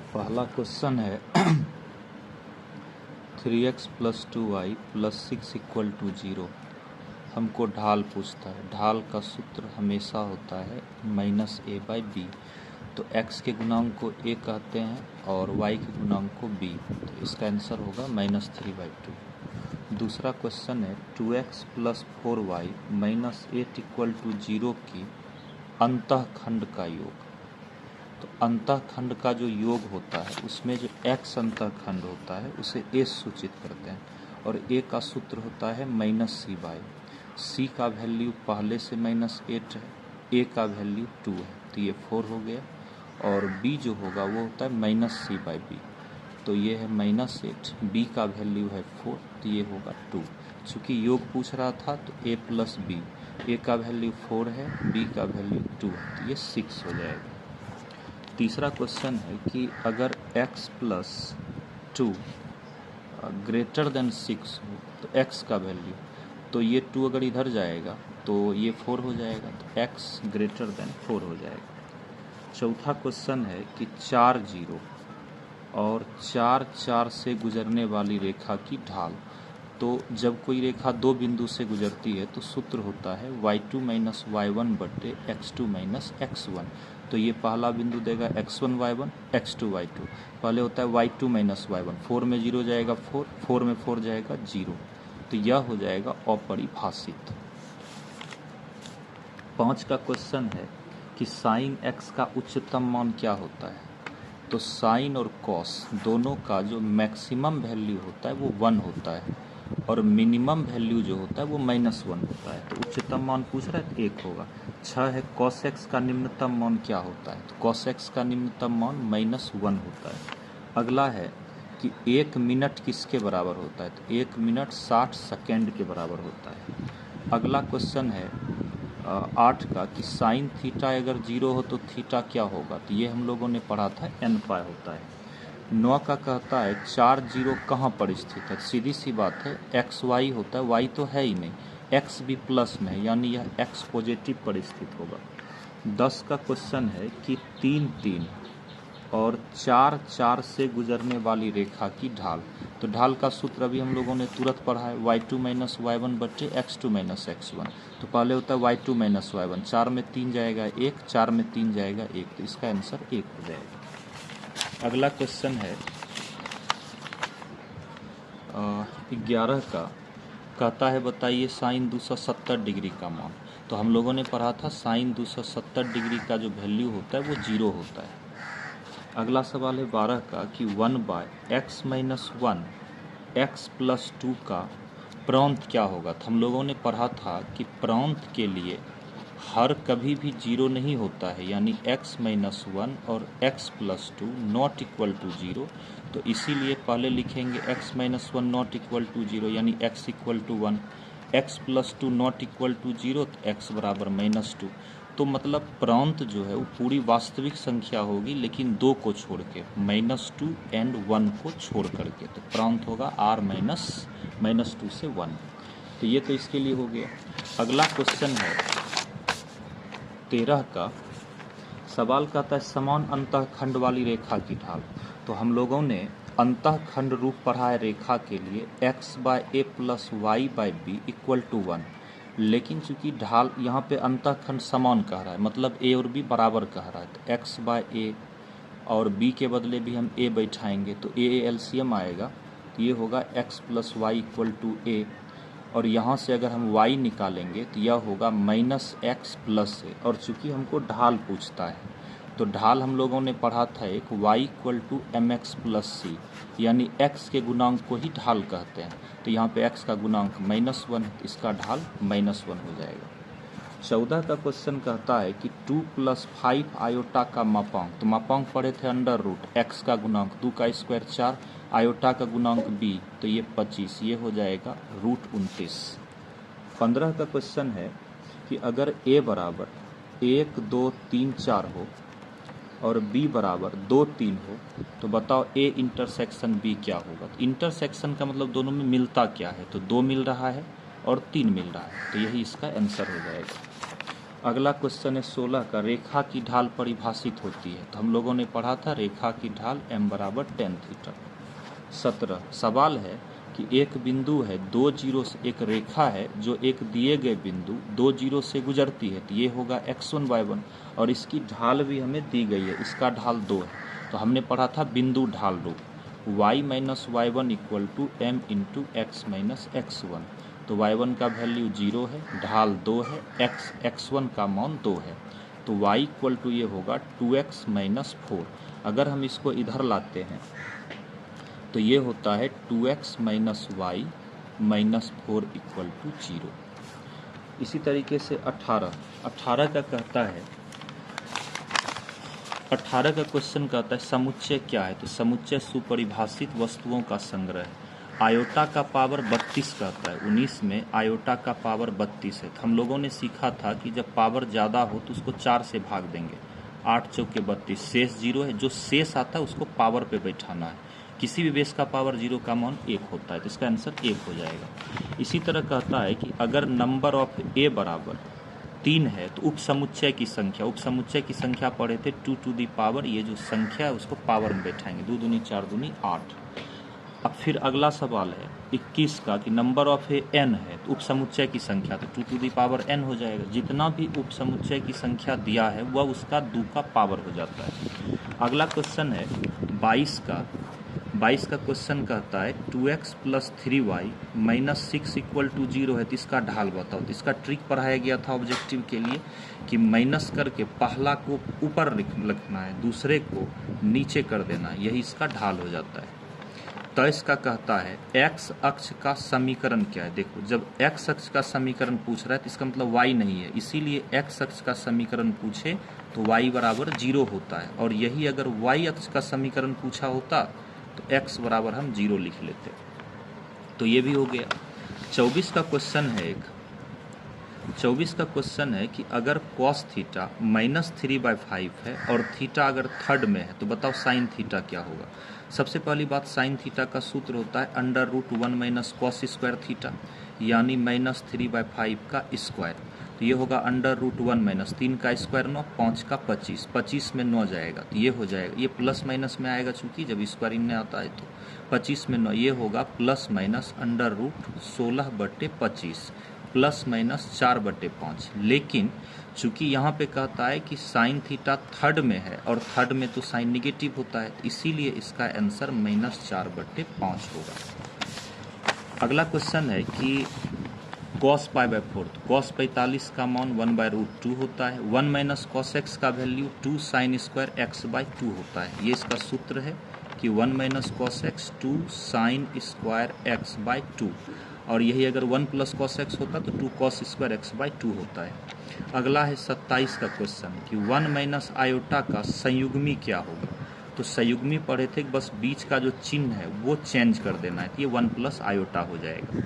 पहला क्वेश्चन है 3x + 2y + 6 = 0। हमको ढाल पूछता है। ढाल का सूत्र हमेशा होता है -a/b। तो x के गुणांक को a कहते हैं और y के गुणांक को b। तो इसका आंसर होगा -3/2। दूसरा क्वेश्चन है 2x + 4y - 8 = 0 की अंतःखंड का योग। तो अंतःखंड का जो योग होता है उसमें जो x अंतःखंड होता है उसे a सूचित करते हैं और a का सूत्र होता है -c/। c का वैल्यू पहले से -8 है, a का वैल्यू 2 है, तो ये 4 हो गया। और b जो होगा वो होता है -c/b। तो ये है -8, b का वैल्यू है 4, तो ये होगा 2। चूँकि योग पूछ रहा था तो a + b, a का वैल्यू 4 है, b का वैल्यू 2 है, तो ये 6 हो जाएगा। तीसरा क्वेश्चन है कि अगर x + 2 > 6 हो तो x का वैल्यू, तो ये 2 अगर इधर जाएगा तो ये 4 हो जाएगा, तो x > 4 हो जाएगा। चौथा क्वेश्चन है कि 4 0 और 4 4 से गुजरने वाली रेखा की ढाल। तो जब कोई रेखा दो बिंदु से गुजरती है तो सूत्र होता है y2 - y1 / x2 - x1। तो ये पहला बिंदु देगा x1 y1 x2 y2। पहले होता है y2 - y1, 4 में 0 जाएगा 4, 4 में 4 जाएगा 0, तो यह हो जाएगा अपरिभाषित। 5 का क्वेश्चन है कि साइन x का उच्चतम मान क्या होता है। तो साइन और कॉस दोनों का जो मैक्सिमम वैल्यू होता है वो 1 होता है और मिनिमम वैल्यू जो होता है वो -1 होता है। तो उच्चतम मान पूछ रहा है तो 1 होगा। 6 है cos x का निम्नतम मान क्या होता है। तो cos x का निम्नतम मान -1 होता है। अगला है कि 1 मिनट किसके बराबर होता है। तो 1 मिनट 60 सेकेंड के बराबर होता है। अगला क्वेश्चन है 8 का कि साइन थीटा अगर 0 हो तो थीटा क्या होगा। तो ये हम लोगों ने पढ़ा था n π होता है। 9 का कहता है 4 0 कहाँ पर स्थित है। सीधी सी बात है x y होता है, y तो है ही नहीं, x भी प्लस में है, यानी यह x पॉजिटिव पर स्थित होगा। 10 का क्वेश्चन है कि 3 3 और 4 4 से गुजरने वाली रेखा की ढाल। तो ढाल का सूत्र अभी हम लोगों ने तुरंत पढ़ा है y2 - y1 / x2 - x1। तो पहले होता है y2 - y1, 4 में 3 जाएगा 1, 4 में 3 जाएगा 1, तो इसका आंसर 1 हो जाएगा। अगला क्वेश्चन है 11 का, कहता है बताइए साइन 270 डिग्री का मान। तो हम लोगों ने पढ़ा था साइन 270 डिग्री का जो वैल्यू होता है वो 0 होता है। अगला सवाल है 12 का कि 1/x - 1 x + 2 का प्रांत क्या होगा। तो हम लोगों ने पढ़ा था कि प्रांत के लिए हर कभी भी 0 नहीं होता है, यानी x - 1 और x + 2 ≠ 0। तो इसीलिए पहले लिखेंगे x - 1 ≠ 0, यानी x = 1, x + 2 ≠ 0, तो x = -2। तो मतलब प्रांत जो है वो पूरी वास्तविक संख्या होगी लेकिन 2 को छोड़ के, -2 और 1 को छोड़ करके। तो प्रांत होगा r -2 से 1। तो ये तो इसके लिए हो गया। अगला क्वेश्चन है 13 का, सवाल कहता है समान अंतःखंड वाली रेखा की ढाल। तो हम लोगों ने अंतःखंड रूप पढ़ा है रेखा के लिए x/a + y/b = 1। लेकिन चूंकि ढाल यहाँ पे अंतःखंड समान कह रहा है, मतलब a और b बराबर कह रहा है, तो x/a और b के बदले भी हम a बैठाएंगे तो a एलसीएम आएगा, तो ये होगा x + y = a। और यहाँ से अगर हम y निकालेंगे तो यह होगा -x + a। और चूंकि हमको ढाल पूछता है तो ढाल हम लोगों ने पढ़ा था एक y = mx + c, यानी x के गुणांक को ही ढाल कहते हैं। तो यहाँ पे x का गुणांक -1 है, इसका ढाल -1 हो जाएगा। 14 का क्वेश्चन कहता है कि 2 + 5 आयोटा का मापांक। तो मापांक पढ़े थे √ x का गुणांक 2 का स्क्वायर 4, आयोटा का गुणांक b, तो ये 25, ये हो जाएगा √29। 15 का क्वेश्चन है कि अगर a बराबर 1 2 3 4 हो और b बराबर 2 3 हो तो बताओ a इंटरसेक्शन b क्या होगा। तो इंटरसेक्शन का मतलब दोनों में मिलता क्या है। तो 2 मिल रहा है और 3 मिल रहा है, तो यही इसका आंसर हो जाएगा। अगला क्वेश्चन है 16 का, रेखा की ढाल परिभाषित होती है। तो हम लोगों ने पढ़ा था रेखा की ढाल m बराबर tan थीटा। 17 सवाल है कि एक बिंदु है, दो जीरो से एक रेखा है जो एक दिए गए बिंदु दो जीरो से गुजरती है। तो ये होगा x1 y1 और इसकी ढाल भी हमें दी गई है, इसका ढाल 2 है। तो हमने पढ़ा था बिंदु ढाल रूप, y minus y1 equal to m into x minus x1। तो y1 का वैल्यू 0 है, ढाल 2 है, x1 का मान 2 है। तो y इक्वल टू ये होगा 2x माइनस 4। अगर हम इसको इधर लाते हैं तो ये होता है 2x minus y minus 4 equal to 0। इसी तरीके से 18 का कहता है, 18 का क्वेश्चन कहता है समुच्चय क्या है। तो समुच्चय सुपरिभाषित वस्तुओं का संग्रह है। आयोटा का पावर 32 कहता है, 19 में आयोटा का पावर 32 है। तो हम लोगों ने सीखा था कि जब पावर ज़्यादा हो तो उसको 4 से भाग देंगे, 8 चौके 32, शेष 0 है। जो शेष आता है उसको पावर पे बैठाना है। किसी भी बेस का पावर 0 का मान 1 होता है, तो इसका आंसर 1 हो जाएगा। इसी तरह कहता है कि अगर नंबर ऑफ ए बराबर 3 है तो उप समुच्चय की संख्या पढ़े थे 2 टू दी पावर, ये जो संख्या है उसको पावर में बैठाएंगे, 2 दूनी 4 दूनी 8। अब फिर अगला सवाल है 21 का कि नंबर ऑफ ए n है तो उप समुच्चय की संख्या, तो 2 टू दी पावर n हो जाएगा। जितना भी उप समुच्चय की संख्या दिया है वह उसका 2 का पावर हो जाता है। अगला क्वेश्चन है 22 का क्वेश्चन कहता है 2x plus 3y minus 6 equal to 0 है। तो इसका ढाल बताओ। तो इसका ट्रिक पढ़ाया गया था ऑब्जेक्टिव के लिए कि माइनस करके पहला को ऊपर लिखना है, दूसरे को नीचे कर देना, यही इसका ढाल हो जाता है। तो इसका कहता है x अक्ष का समीकरण क्या है। देखो, जब x अक्ष का समीकरण पूछ रहा है तो इसका मतलब y नहीं है, इसीलिए x अक्ष का समीकरण पूछे तो y बराबर 0 होता है। और यही अगर y अक्ष का समीकरण पूछा होता तो x बराबर हम 0 लिख लेते। तो ये भी हो गया। 24 का क्वेश्चन है कि अगर cos थीटा माइनस 3/5 है और थीटा अगर थर्ड में है तो बताओ साइन थीटा क्या होगा। सबसे पहली बात, साइन थीटा का सूत्र होता है √1 माइनस कॉस स्क्वायर थीटा, यानी माइनस 3/5 का स्क्वायर। तो ये होगा √1 माइनस 3 का स्क्वायर 9, 5 का 25, 25 में 9 जाएगा तो ये हो जाएगा, ये प्लस माइनस में आएगा चूंकि जब स्क्वायर इनमें आता है। तो 25 में 9, ये होगा प्लस माइनस √16/25 प्लस माइनस 4/5। लेकिन चूंकि यहाँ पे कहता है कि साइन थीटा थर्ड में है और थर्ड में तो साइन निगेटिव होता है, इसीलिए इसका आंसर -4/5 होगा। अगला क्वेश्चन है कि cos π/4, cos 45 का मान 1/√2 होता है। 1 माइनस कॉस एक्स का वैल्यू 2 साइन स्क्वायर x/2 होता है। ये इसका सूत्र है कि 1 minus cos x 2 sine square x/2, और यही अगर 1 प्लस कॉस एक्स होता तो 2 कॉस स्क्वायर x/2 होता है। अगला है 27 का क्वेश्चन कि 1 माइनस आयोटा का संयुग्मी क्या होगा। तो संयुग्मी पढ़े थे, बस बीच का जो चिन्ह है वो चेंज कर देना है, तो ये 1 प्लस आयोटा हो जाएगा।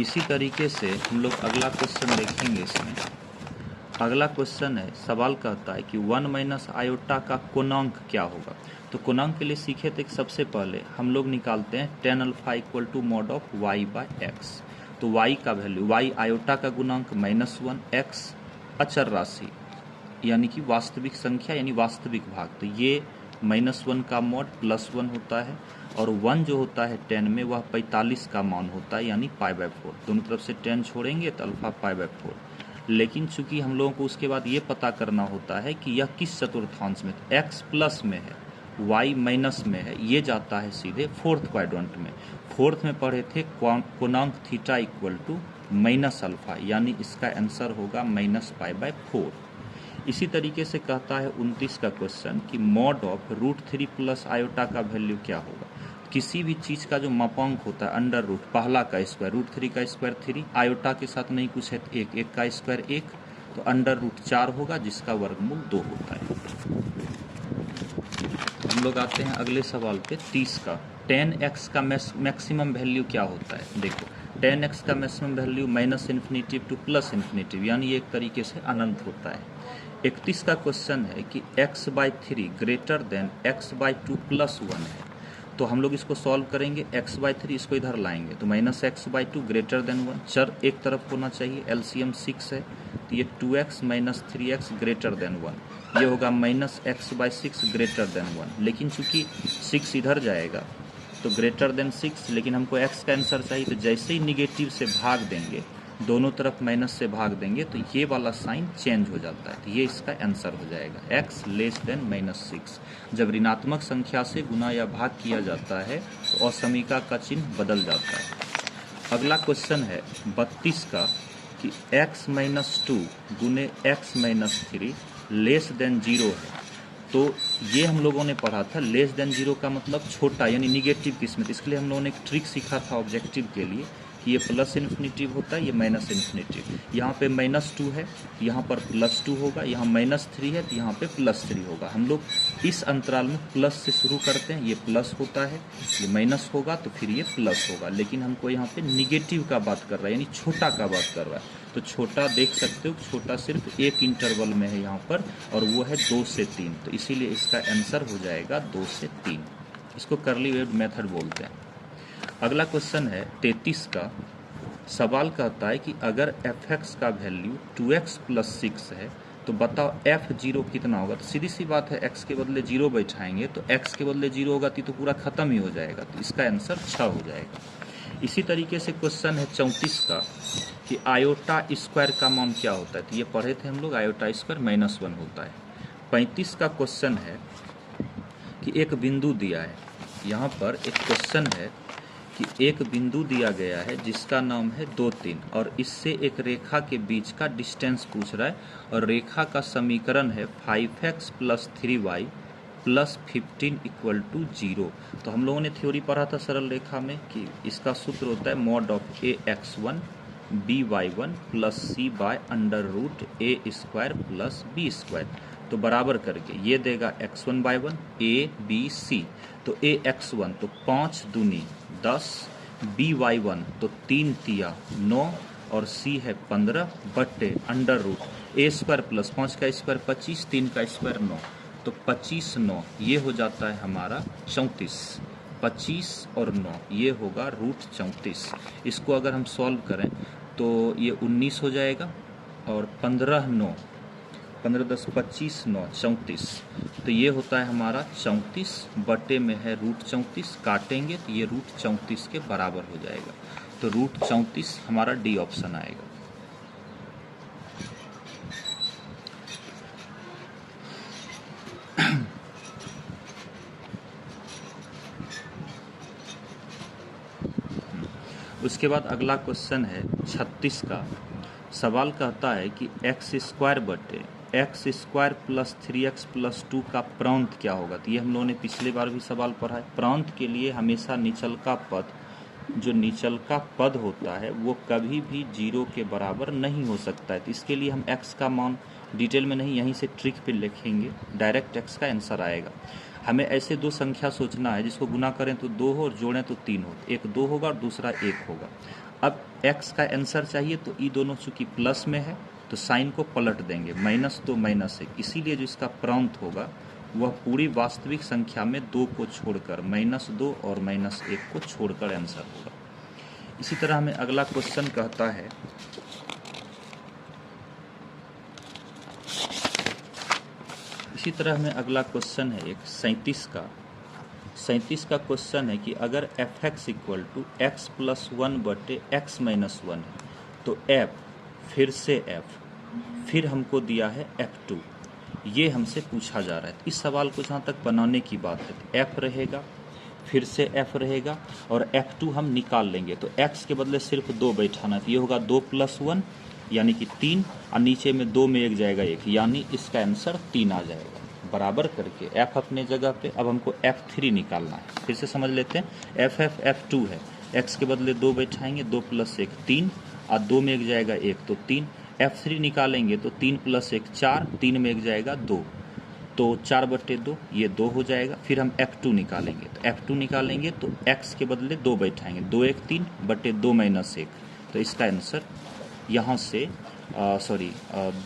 इसी तरीके से हम लोग अगला क्वेश्चन देखेंगे। इसमें अगला क्वेश्चन है, सवाल कहता है कि 1 माइनस आयोटा का कोणांक क्या होगा। तो कोणांक के लिए सीखे थे कि सबसे पहले हम लोग निकालते हैं tan alpha equal to mod of y/x। तो y का वैल्यू, y आयोटा का गुणांक -1, x अचर राशि यानी कि वास्तविक संख्या यानी वास्तविक भाग, तो ये -1 का मॉड +1 होता है, और 1 जो होता है 10 में वह 45 का मान होता है यानी π/4। दोनों तरफ से 10 छोड़ेंगे तो अल्फा π/4। लेकिन चूंकि हम लोगों को उसके बाद ये पता करना होता है कि यह किस चतुर्थांश में, x प्लस में है y माइनस में है, ये जाता है सीधे फोर्थ क्वाड्रेंट में। फोर्थ में पढ़े थे कोणांक थीटा इक्वल टू -अल्फा, यानी इसका आंसर होगा -π/4। इसी तरीके से कहता है 29 का क्वेश्चन कि मॉड ऑफ √3 प्लस आयोटा का वैल्यू क्या होगा। किसी भी चीज़ का जो मापांक होता है अंडर रूट, पहला का स्क्वायर, √3 का स्क्वायर 3, आयोटा के साथ नहीं कुछ है तो 1 का स्क्वायर 1, तो √4 होगा जिसका वर्गमूल 2 होता है। हम लोग आते हैं अगले सवाल पे 30 का, tan x का मैक्सिमम वैल्यू क्या होता है। देखो, tan x का मैक्सिमम वैल्यू -∞ टू +∞, यानी ये एक तरीके से अनंत होता है। 31 का क्वेश्चन है कि x/3 ग्रेटर देन x/2 +1 है। तो हम लोग इसको सॉल्व करेंगे, x/3 इसको इधर लाएंगे तो -x/2 ग्रेटर देन 1, चर एक तरफ होना चाहिए, एलसीएम 6 है तो ये 2x - 3x ग्रेटर देन 1, ये होगा -x/6 ग्रेटर देन 1, लेकिन चूंकि 6 इधर जाएगा तो ग्रेटर देन 6, लेकिन हमको x का आंसर चाहिए, तो जैसे ही निगेटिव से भाग देंगे, दोनों तरफ माइनस से भाग देंगे तो ये वाला साइन चेंज हो जाता है, तो ये इसका आंसर हो जाएगा x लेस देन -6। जब ऋणात्मक संख्या से गुना या भाग किया जाता है तो असमीका का चिन्ह बदल जाता है। अगला क्वेश्चन है 32 का कि x-2 गुने x-3 लेस देन 0 है। तो ये हम लोगों ने पढ़ा था, लेस देन 0 का मतलब छोटा यानी निगेटिव किस्मत। इसके लिए हम लोगों ने एक ट्रिक सीखा था ऑब्जेक्टिव के लिए कि ये प्लस इन्फिनिटिव होता है, ये माइनस इन्फिनिटिव। यहाँ पे -2 है, यहाँ पर +2 होगा, यहाँ -3 है तो यहाँ पे +3 होगा। हम लोग इस अंतराल में प्लस से शुरू करते हैं, ये प्लस होता है, ये माइनस होगा तो फिर ये प्लस होगा, लेकिन हमको यहाँ पे निगेटिव का बात कर रहा है यानी छोटा का बात कर रहा है। तो छोटा देख सकते हो, छोटा सिर्फ एक इंटरवल में है यहाँ पर और वो है 2 से 3, तो इसीलिए इसका आंसर हो जाएगा 2 से 3। इसको कर्ली वेव मेथड बोलते हैं। अगला क्वेश्चन है 33 का। सवाल कहता है कि अगर f(x) का वैल्यू 2x + 6 है तो बताओ f(0) कितना होगा। तो सीधी सी बात है, x के बदले 0 बैठाएंगे तो x के बदले 0 होगा तो पूरा खत्म ही हो जाएगा, तो इसका आंसर 6 हो जाएगा। इसी तरीके से क्वेश्चन है 34 का कि आयोटा स्क्वायर का मान क्या होता है। तो ये पढ़े थे हम लोग, आयोटा स्क्वायर -1 होता है। 35 का क्वेश्चन है कि एक बिंदु दिया है, यहाँ पर एक क्वेश्चन है कि एक बिंदु दिया गया है जिसका नाम है 2, 3 और इससे एक रेखा के बीच का डिस्टेंस पूछ रहा है और रेखा का समीकरण है 5x + 3y + 15 = 0। तो हम लोगों ने थ्योरी पढ़ा था सरल रेखा में कि इसका सूत्र होता है mod of ax1 by1 + c/√a² + b²। तो बराबर करके ये देगा x1/1 a b c, तो ax1 तो 5 दूनी 10, by1 तो 3 तिया 9 और c है 15 बट्टे √a² + 5 का स्क्वायर 25, 3 का स्क्वायर 9, तो 25 9 ये हो जाता है हमारा 34। 25 और 9 ये होगा √34। इसको अगर हम सॉल्व करें तो ये 19 हो जाएगा और 15 9 15 10 25 9 34, तो ये होता है हमारा 34 बटे में है √34, काटेंगे तो ये √34 के बराबर हो जाएगा, तो √34 हमारा डी ऑप्शन आएगा। उसके बाद अगला क्वेश्चन है 36 का। सवाल कहता है कि x² बटे x² + 3x + 2 का प्रांत क्या होगा। तो ये हम लोगों ने पिछले बार भी सवाल पढ़ा है। प्रांत के लिए हमेशा निचल का पद, जो निचल का पद होता है वो कभी भी 0 के बराबर नहीं हो सकता है। तो इसके लिए हम x का मान डिटेल में नहीं, यहीं से ट्रिक पे लिखेंगे, डायरेक्ट x का आंसर आएगा। हमें ऐसे दो संख्या सोचना है जिसको गुना करें तो 2 हो और जोड़ें तो 3 हो, एक 2 होगा और दूसरा 1 होगा। अब x का आंसर चाहिए तो ये दोनों चूंकि प्लस में है तो साइन को पलट देंगे, -2 -1, इसीलिए जो इसका प्रांत होगा वह पूरी वास्तविक संख्या में 2 को छोड़कर -2 और -1 को छोड़कर आंसर होगा। इसी तरह हमें अगला क्वेश्चन कहता है एक 37 का क्वेश्चन है कि अगर f(x) = x + 1 बटे x - 1 है तो f फिर से f फिर हमको दिया है f2, ये हमसे पूछा जा रहा है। इस सवाल को जहाँ तक बनाने की बात है तो f रहेगा, फिर से f रहेगा और f2 हम निकाल लेंगे, तो x के बदले सिर्फ 2 बैठाना, तो ये होगा 2 + 1 यानी कि 3 और नीचे में 2 में 1 जाएगा 1, यानी इसका आंसर 3 आ जाएगा। बराबर करके f अपने जगह पे, अब हमको f3 निकालना है। फिर से समझ लेते हैं, f2 है, x के बदले 2 बैठाएंगे, 2 + 1 3 और 2 में 1 जाएगा 1, तो 3। f3 निकालेंगे तो 3 + 1 4, 3 में 1 जाएगा 2, तो 4 बटे 2 ये 2 हो जाएगा। फिर हम f2 निकालेंगे, तो f2 निकालेंगे तो x के बदले 2 बैठाएंगे, 2 1 3 बटे 2 - 1, तो इसका आंसर यहाँ से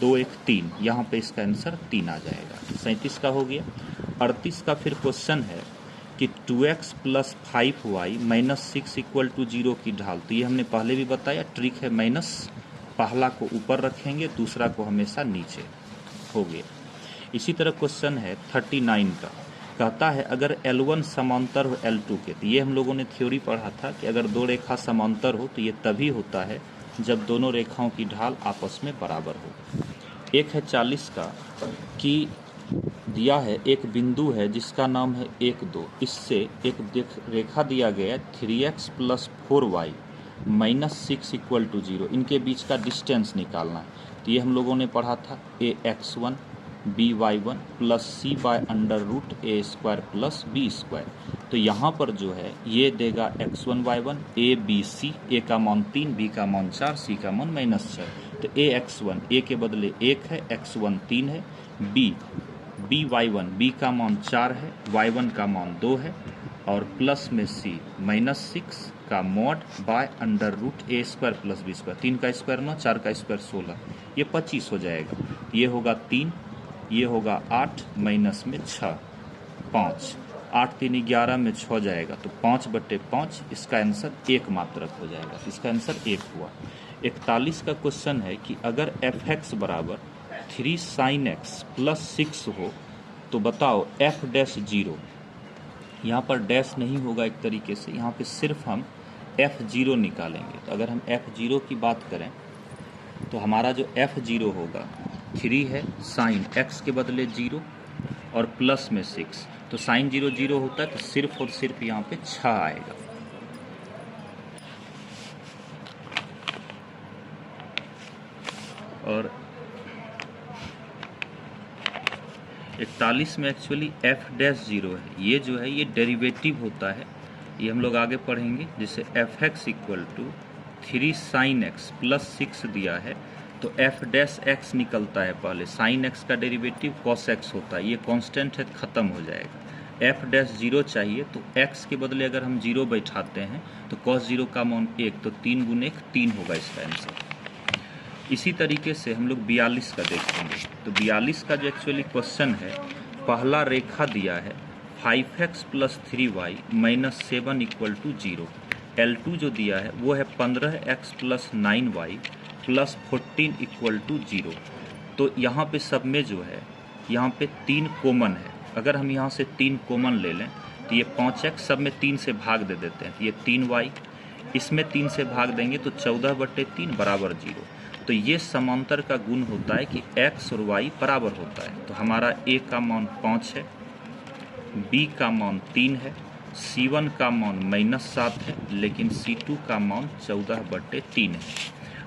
2 1 3, यहाँ पे इसका आंसर 3 आ जाएगा। 37 का हो गया। 38 का फिर क्वेश्चन है कि 2x plus 5y minus 6 equal to 0 की ढाल। तो ये हमने पहले भी बताया, ट्रिक है माइनस, पहला को ऊपर रखेंगे, दूसरा को हमेशा नीचे। हो गया। इसी तरह क्वेश्चन है 39 का, कहता है अगर L1 समांतर हो L2 के। तो ये हम लोगों ने थ्योरी पढ़ा था कि अगर दो रेखा समांतर हो तो ये तभी होता है जब दोनों रेखाओं की ढाल आपस में बराबर हो। एक है 40 का कि दिया है एक बिंदु है जिसका नाम है 1 2, इससे एक रेखा दिया गया 3x plus 4y minus 6 equal to 0, इनके बीच का डिस्टेंस निकालना है। तो ये हम लोगों ने पढ़ा था ax1 by1 plus C by under root A square plus B square. तो यहाँ पर जो है ये देगा x1 y1 a b c, a का मान 3, b का मान 4, c का मान -6। तो ax1 a के बदले 1 है, x1 3 है, b y1 b का मान 4 है, y1 का मान 2 है, और प्लस में c -6 का mod by under root A square plus B square. 3 का स्क्वायर 9, 4 का स्क्वायर 16, ये 25 हो जाएगा। ये होगा 3, ये होगा 8 माइनस में 6 5, 8 3 11 में 6 जाएगा, तो 5/5, इसका आंसर 1 मात्रक हो जाएगा। इसका आंसर 1 हुआ। 41 का क्वेश्चन है कि अगर fx बराबर 3 sin x प्लस 6 हो तो बताओ f डैश 0। यहाँ पर डैश नहीं होगा एक तरीके से, यहाँ पे सिर्फ हम f0 निकालेंगे। तो अगर हम f0 की बात करें तो हमारा जो f0 होगा 3 है, साइन x के बदले 0 और प्लस में 6, तो साइन 0 0 होता है, तो सिर्फ और सिर्फ यहाँ पे 6 आएगा। और 41 में एक्चुअली f डैश 0 है, ये जो है ये डेरिवेटिव होता है, ये हम लोग आगे पढ़ेंगे। जैसे fx equal to 3 sine x plus 6 दिया है, तो f डैश x निकलता है पहले, साइन x का डेरिवेटिव cos x होता है, ये कांस्टेंट है, ख़त्म हो जाएगा। f डैश 0 चाहिए, तो x के बदले अगर हम 0 बैठाते हैं तो cos 0 का मान 1, तो 3 गुने 1 3 होगा इसका आंसर। इसी तरीके से हम लोग 42 का देखेंगे। तो 42 का जो एक्चुअली क्वेश्चन है, पहला रेखा दिया है 5x plus 3y minus 7 equal to 0। L2 जो दिया है वो है 15x plus 9y plus 14 equal to 0। तो यहाँ पे सब में जो है यहाँ पे 3 कॉमन है, अगर हम यहाँ से 3 कॉमन ले लें तो ये 5x सब में 3 से भाग दे देते हैं, ये 3y, इसमें 3 से भाग देंगे तो 14/3 बराबर 0। तो ये समांतर का गुण होता है कि x और y बराबर होता है। तो हमारा a का मान 5 है, b का मान 3 है, c1 का मान -7 है, लेकिन c2 का मान 14/3 है।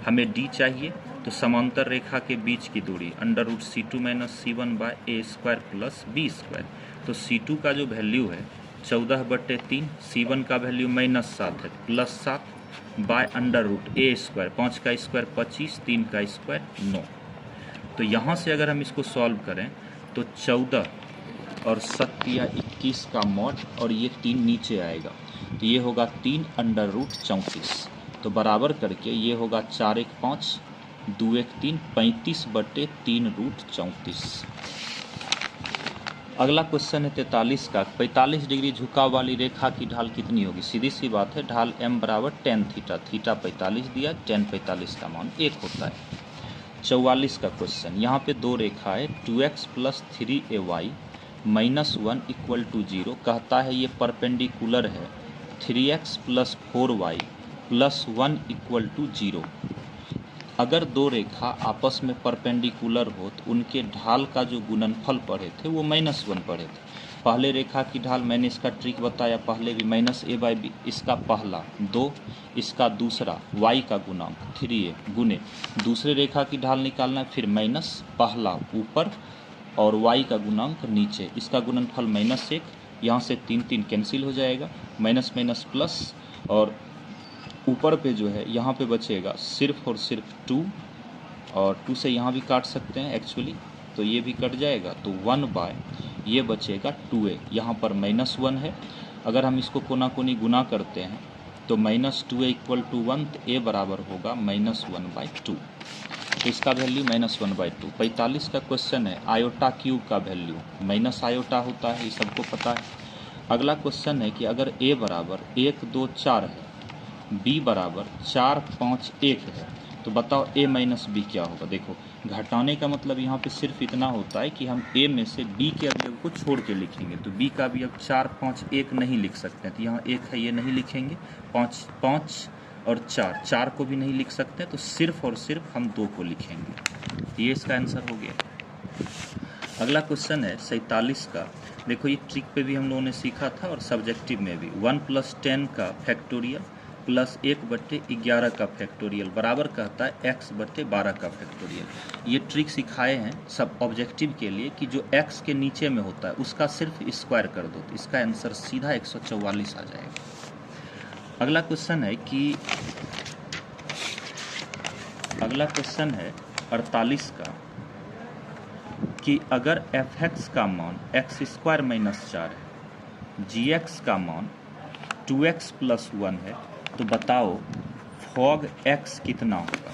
हमें d चाहिए, तो समांतर रेखा के बीच की दूरी under root c2 minus c1 by A square plus B square. तो c2 का जो वैल्यू है 14/3, c1 का वैल्यू -7 है, plus 7 by under root A square, 5 का स्क्वायर 25, 3 का स्क्वायर 9। तो यहाँ से अगर हम इसको सॉल्व करें तो 14 और 7 या 21 का मॉड, और ये 3 नीचे आएगा, तो ये होगा 3 अंडर रूट 34। तो बराबर करके ये होगा 4 1 5, 2 1 3, 35/3 रूट 34। अगला क्वेश्चन है 43 का, 45 डिग्री झुकाव वाली रेखा की ढाल कितनी होगी। सीधी सी बात है, ढाल m बराबर tan थीटा, थीटा 45 दिया, tan 45 का मान 1 होता है। 44 का क्वेश्चन, यहाँ पे दो रेखा है 2x plus 3ay minus 1 equal to 0, कहता है ये परपेंडिकुलर है 3x plus 4y plus 1 equal to 0। अगर दो रेखा आपस में परपेंडिकुलर हो तो उनके ढाल का जो गुणनफल पढ़े थे वो -1 पढ़े थे। पहले रेखा की ढाल मैंने इसका ट्रिक बताया पहले भी, -a/b, इसका पहला 2, इसका दूसरा y का गुणांक 3a गुने दूसरे रेखा की ढाल निकालना है, फिर माइनस पहला ऊपर और y का गुणांक नीचे, इसका गुणनफल -1, यहाँ से 3 3 कैंसिल हो जाएगा, माइनस माइनस प्लस, और ऊपर पे जो है यहाँ पे बचेगा सिर्फ और सिर्फ 2, और 2 से यहाँ भी काट सकते हैं एक्चुअली, तो ये भी कट जाएगा, तो 1 बाय ये बचेगा 2a, यहाँ पर -1 है। अगर हम इसको कोना कोनी गुना करते हैं तो -2a इक्वल टू 1, तो a बराबर होगा -1/2, तो इसका वैल्यू -1/2। 45 का क्वेश्चन है, आयोटा क्यूब का वैल्यू माइनस आयोटा होता है, ये सबको पता है। अगला क्वेश्चन है कि अगर a बराबर 1 2 4 है, b बराबर 4 5 1 है, तो बताओ a माइनस बी क्या होगा। देखो घटाने का मतलब यहाँ पे सिर्फ इतना होता है कि हम a में से b के अवयव को छोड़ के लिखेंगे। तो b का अवयव 4 5 1 नहीं लिख सकते, तो यहाँ 1 है ये नहीं लिखेंगे, 5 5 और 4 को भी नहीं लिख सकते, तो सिर्फ और सिर्फ हम 2 को लिखेंगे। ये इसका आंसर हो गया। अगला क्वेश्चन है 47 का। देखो ये ट्रिक पे भी हम लोगों ने सीखा था और सब्जेक्टिव में भी। 1 + 10 का फैक्टोरियल प्लस 1/11 का फैक्टोरियल बराबर कहता है x/12 का फैक्टोरियल। ये ट्रिक सिखाए हैं सब ऑब्जेक्टिव के लिए कि जो x के नीचे में होता है उसका सिर्फ स्क्वायर कर दो, तो इसका आंसर सीधा 144 आ जाएगा। अगला क्वेश्चन है 48 का कि अगर f(x) का मान x² - 4 है, gx का मान 2x + 1 है, तो बताओ fog x कितना होगा।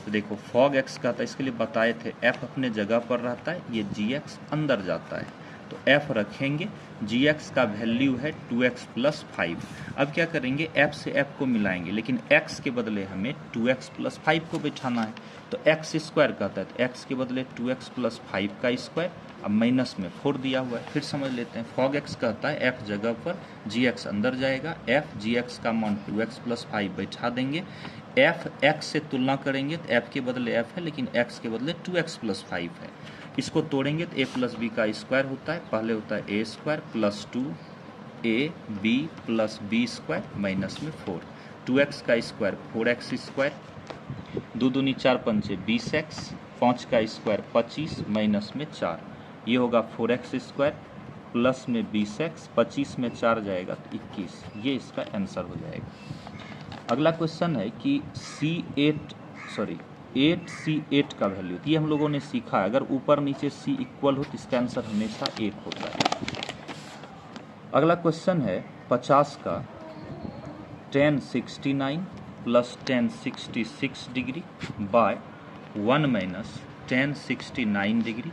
तो देखो fog x का था, इसके लिए बताए थे f अपने जगह पर रहता है, ये gx अंदर जाता है, तो f रखेंगे, gx का वैल्यू है 2x + 5। अब क्या करेंगे, f से f को मिलाएंगे, लेकिन x के बदले हमें 2x + 5 को बैठाना है, तो x² कहता है, तो x के बदले 2x + 5 का स्क्वायर, अब माइनस में 4 दिया हुआ है। फिर समझ लेते हैं, fog x कहता है f जगह पर gx अंदर जाएगा, f gx का मान 2x + 5 बैठा देंगे, f x से तुलना करेंगे तो f के बदले f है, लेकिन x के बदले 2x + 5 है। इसको तोड़ेंगे तो a + b का स्क्वायर होता है, पहले होता है a² + 2ab + b² माइनस में 4, 2x का स्क्वायर 4x², 2 दूनी 4 पंचे 20x, 5 का स्क्वायर 25 माइनस में 4, ये होगा 4x² प्लस में 20x, 25 में 4 जाएगा तो 21, ये इसका आंसर हो जाएगा। अगला क्वेश्चन है कि 8c8 का वैल्यू, ये हम लोगों ने सीखा है, अगर ऊपर नीचे c इक्वल हो तो इसका आंसर हमेशा 1 होता है। अगला क्वेश्चन है 50 का, tan 69 + tan 66 degree by 1 - tan 69 degree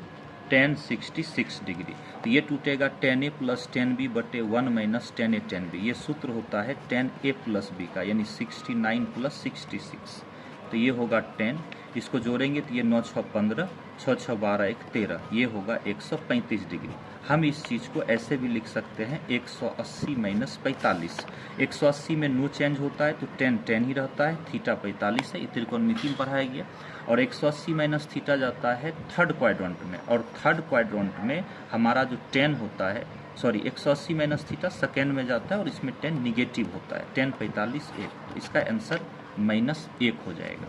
tan 66 degree, तो ये टूटेगा tan a + tan b बटे 1 - tan a tan b। ये सूत्र होता है tan a + b का, यानी 69 + 66, तो ये होगा 10, इसको जोड़ेंगे तो ये 9 6 15, 6 6 12 1 13, ये होगा 135 डिग्री। हम इस चीज़ को ऐसे भी लिख सकते हैं 180 - 45। 180 में नो चेंज होता है तो tan ही रहता है, थीटा 45 है, ये त्रिकोणमिति में पढ़ाया गया, और 180 - थीटा जाता है थर्ड क्वाड्रेंट में, और थर्ड क्वाड्रेंट में हमारा जो tan होता है, 180 - थीटा सेकेंड में जाता है और इसमें tan निगेटिव होता है, tan 45 1, तो इसका आंसर -1 हो जाएगा।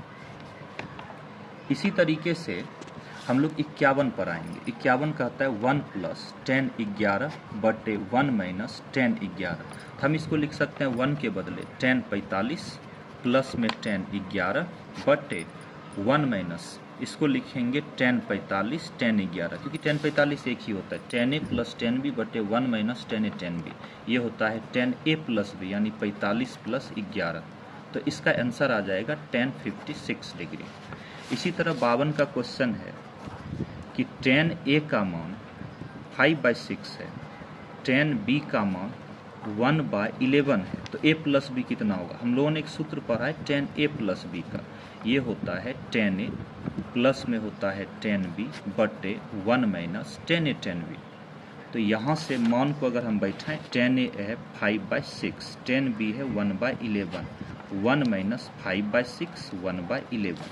इसी तरीके से हम लोग 51 पर आएंगे। 51 कहता है 1 + tan 11 बटे 1 - tan 11, तो हम इसको लिख सकते हैं 1 के बदले tan 45 प्लस में tan 11 बटे 1 - इसको लिखेंगे tan 45 tan 11, क्योंकि tan 45 एक ही होता है, tan a + tan b बटे 1 - tan a tan b, ये होता है tan a + b, यानी 45 + 11, तो इसका आंसर आ जाएगा tan 56 डिग्री। इसी तरह 52 का क्वेश्चन है कि tan a का मान 5/6 है, tan b का मान 1/11 है, तो a + b कितना होगा। हम लोगों ने एक सूत्र पढ़ा है tan a + b का, ये होता है tan a प्लस में होता है tan b बटे 1 - tan a tan b, तो यहाँ से मान को अगर हम बैठाएं, tan a है 5/6, tan b है 1/11, 1 - 5/6 1/11,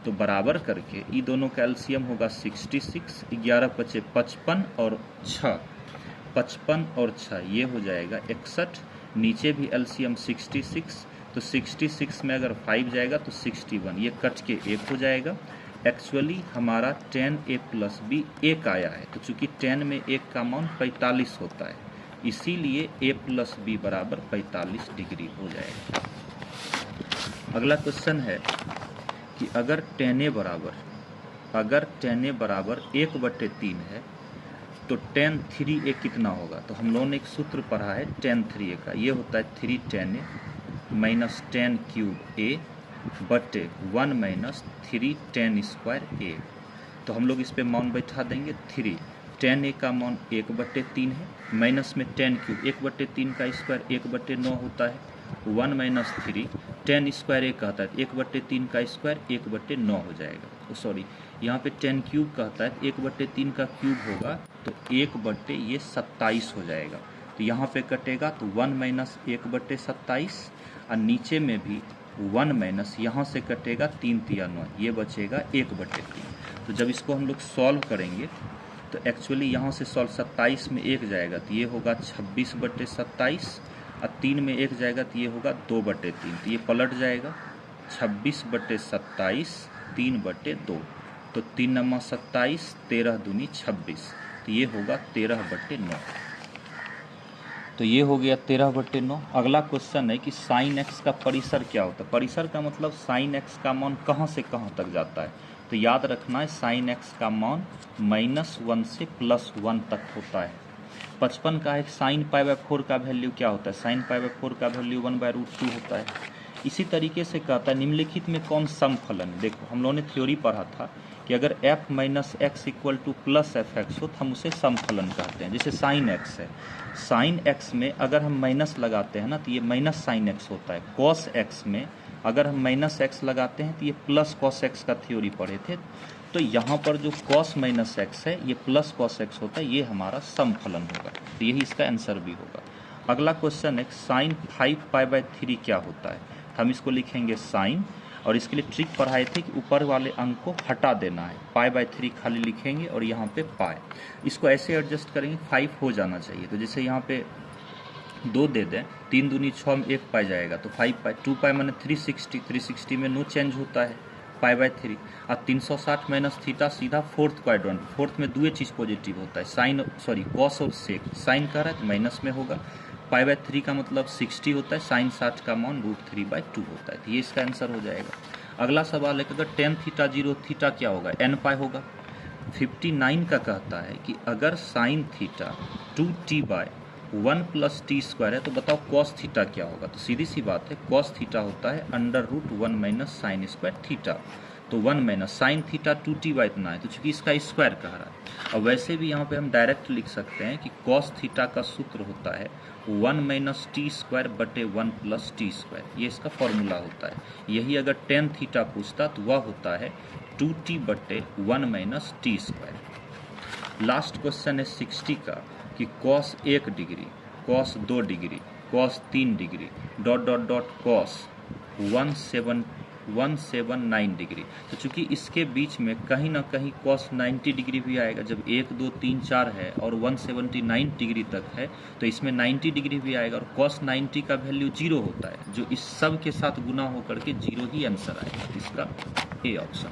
तो बराबर करके ये दोनों का एलसीएम होगा 66, 11 × 5 = 55 और 6, 55 और 6 ये हो जाएगा 61, नीचे भी एलसीएम 66, तो 66 में अगर 5 जाएगा तो 61, ये कट के 1 हो जाएगा। एक्चुअली हमारा tan a + b 1 आया है, तो चूंकि tan में 1 का मान 45 होता है, इसीलिए a + b बराबर 45 डिग्री हो जाएगा। अगला क्वेश्चन है कि अगर tan a बराबर 1/3 है तो tan 3a कितना होगा। तो हम लोगों ने एक सूत्र पढ़ा है tan 3a का, ये होता है 3 tan a - tan cube a बटे 1 - 3 tan² a, तो हम लोग इस पे मान बैठा देंगे 3, tan a का मान 1/3 है, माइनस में tan क्यूब 1/3 का स्क्वायर 1/9 होता है, 1 माइनस 3 tan स्क्वायर a कहता है 1/3 का स्क्वायर 1/9 हो जाएगा। सॉरी, यहाँ पे tan क्यूब कहता है 1/3 का क्यूब होगा तो 1/27 हो जाएगा। तो यहाँ पे कटेगा तो 1 माइनस 1/27 और नीचे में भी 1 माइनस यहाँ से कटेगा 3 तिया 9, ये बचेगा 1/3। तो जब इसको हम लोग सॉल्व करेंगे तो एक्चुअली यहाँ से सॉल्व 27 में 1 जाएगा तो ये होगा 26/27 और 3 में 1 जाएगा तो ये होगा 2/3, तो ये पलट जाएगा 26/27 3/2, तो 3 नम्मा 27 13 दूनी 26, तो ये होगा 13/9। तो ये हो गया 13/9। अगला क्वेश्चन है कि साइन एक्स का परिसर क्या होता है। परिसर का मतलब साइन एक्स का मान कहाँ से कहाँ तक जाता है। तो याद रखना है साइन एक्स का मान -1 से +1 तक होता है। 55 का है साइन π/4 का वैल्यू क्या होता है। साइन π/4 का वैल्यू 1/√2 होता है। इसी तरीके से कहता है निम्नलिखित में कौन सम फलन। देखो हम लोगों ने थ्योरी पढ़ा था कि अगर f minus x equal two plus F x हो तो हम उसे सम फलन कहते हैं। जैसे साइन एक्स है, साइन एक्स में अगर हम माइनस लगाते हैं ना तो ये माइनस साइन एक्स होता है। कॉस एक्स में अगर हम माइनस एक्स लगाते हैं तो ये प्लस कॉस एक्स का थ्योरी पढ़े थे। तो यहाँ पर जो कॉस माइनस एक्स है ये प्लस कॉस एक्स होता है, ये हमारा सम फलन होगा। तो यही इसका आंसर भी होगा। अगला क्वेश्चन है साइन 5π/3 क्या होता है। हम इसको लिखेंगे साइन, और इसके लिए ट्रिक पढ़ाए थे कि ऊपर वाले अंक को हटा देना है, π/3 खाली लिखेंगे और यहाँ पे पाई। इसको ऐसे एडजस्ट करेंगे 5 हो जाना चाहिए। तो जैसे यहाँ पे 2 दे दें, 3 दूनी 6 में 1 पाई जाएगा तो 5π, 2π माने 360, 360 में नो चेंज होता है π/3। और 360 माइनस थीटा सीधा फोर्थ क्वाड्रेंट, फोर्थ में 2 चीज़ पॉजिटिव होता है, साइन सॉरी कॉस और सेक। साइन कह रहा है तो माइनस में होगा, π/3 का मतलब 60 होता है, साइन 60 का मान √3/2 होता है। तो ये इसका आंसर हो जाएगा। अगला सवाल है कि अगर tan थीटा 0 थीटा क्या होगा, nπ होगा। 59 का कहता है कि अगर साइन थीटा 2t/1 + t² है तो बताओ कॉस थीटा क्या होगा। तो सीधी सी बात है, कॉस थीटा होता है √1 माइनस साइन स्क्वायर थीटा। तो 1 माइनस साइन थीटा 2t/ इतना है, तो चूंकि इसका स्क्वायर कह रहा है। और वैसे भी यहाँ पे हम डायरेक्ट लिख सकते हैं कि कॉस थीटा का सूत्र होता है 1 माइनस t²/1 + t², ये इसका फॉर्मूला होता है। यही अगर tan थीटा पूछता तो वह होता है 2t/1 minus t²। Last question है 60 का कि cos 1 degree, cos 2 degree, cos 3 degree cos 179 degree. तो चूंकि इसके बीच में कहीं ना कहीं कॉस 90 डिग्री भी आएगा, जब 1 2 3 4 है और 179 डिग्री तक है तो इसमें 90 डिग्री भी आएगा। और कॉस 90 का वैल्यू 0 होता है, जो इस सब के साथ गुना होकर के 0 ही आंसर आएगा। इसका ए ऑप्शन।